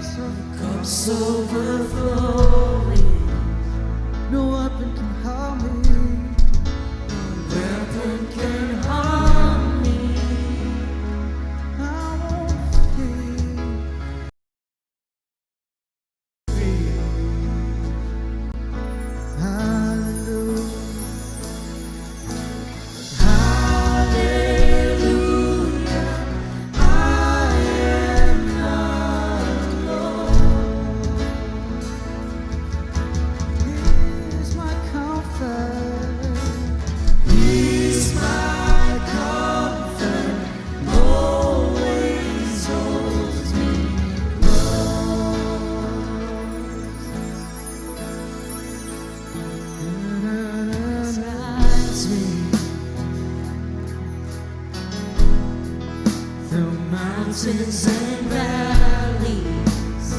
cup's overflowing. No weapon can harm me. No weapon can harm me. I won't fear. Hallelujah. Hallelujah. I am not alone. He's my comfort. He's my comfort. Always holds me close. Guides me through mountains and valleys.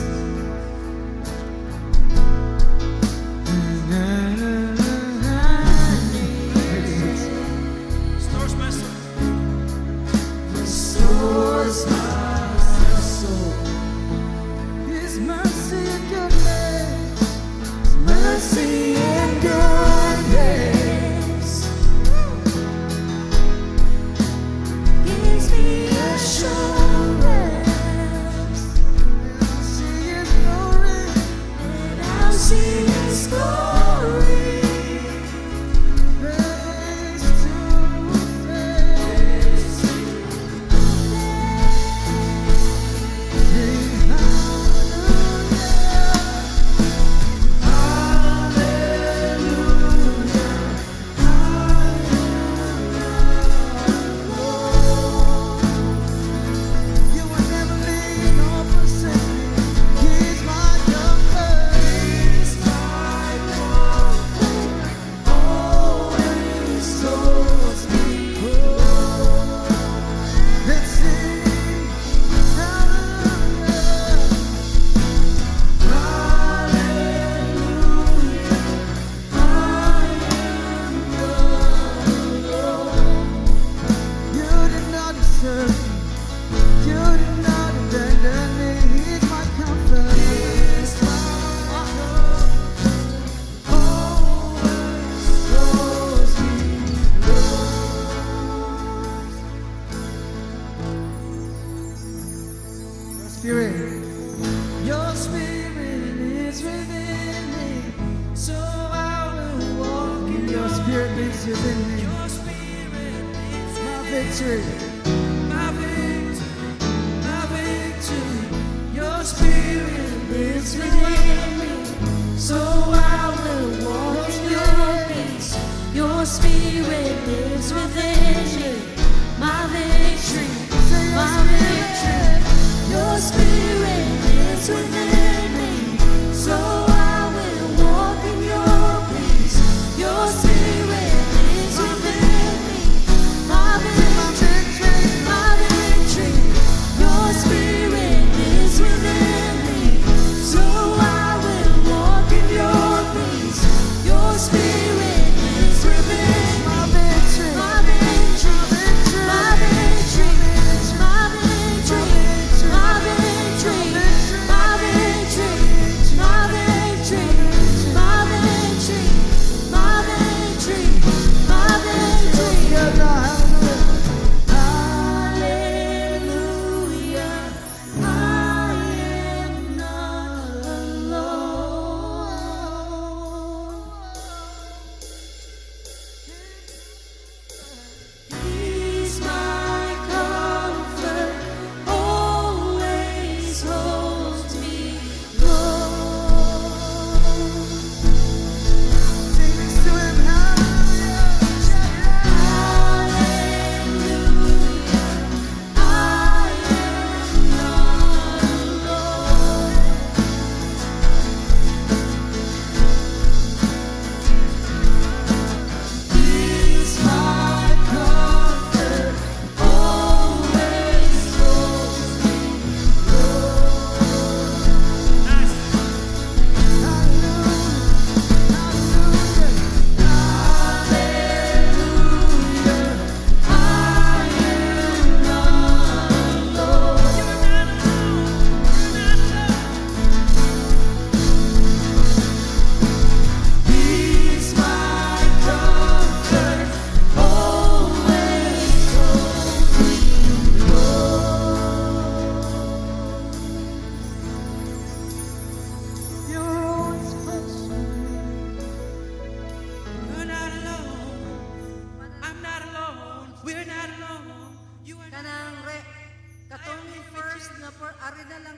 Restores my soul. His mercy and goodness. Mercy and goodness gives me assurance. I'll see His glory, and I'll see His glory. Face to face. Sing hallelujah. Hallelujah. I am alone. You will never leave nor forsake me. He's my comfort. He's my comfort. Always holds me close. Let's sing hallelujah. Hallelujah. I am not alone. You did not desert me. You did not abandon me. He's my comfort. He's my comfort. Always holds me close. Your spirit is within me, so I will walk in your spirit lives within me. Your spirit is my victory, my victory, my victory. Your spirit lives within me, so I will walk in your peace. Your spirit lives within me, my victory, my victory. Your spirit lives within me, so I will walk in your peace. Your spirit lives within me, my victory, my victory. Your spirit lives within me, so I will walk in your peace. Your spirit lives within me, my victory, my victory.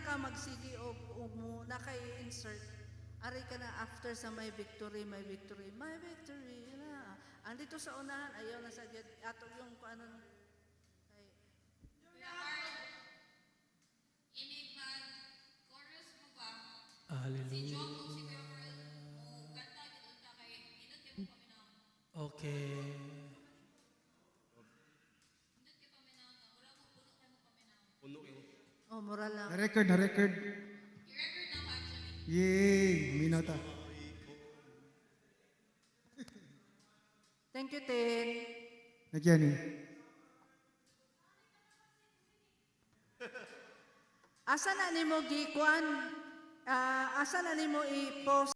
ka magsigi o muna kay insert. Ari ka na after sa my victory na. Andito sa unahan, ayaw na sa ato yung ano. Ay, Kuya Carl, inig mag-chorus mo ba? Si Hallelujah. John o si Kuya Carl, o kanta, kinunta kay, inod kayo mo paminaw. Okay. Inod kayo paminaw na, wala mo, puno kayo mo paminaw. oh, mura lang. Na-record. I-record na ko actually. Yay! Minota. Thank you, Tin. Nagyan eh. Asa na nimo gikuan? Asa na nimo i-post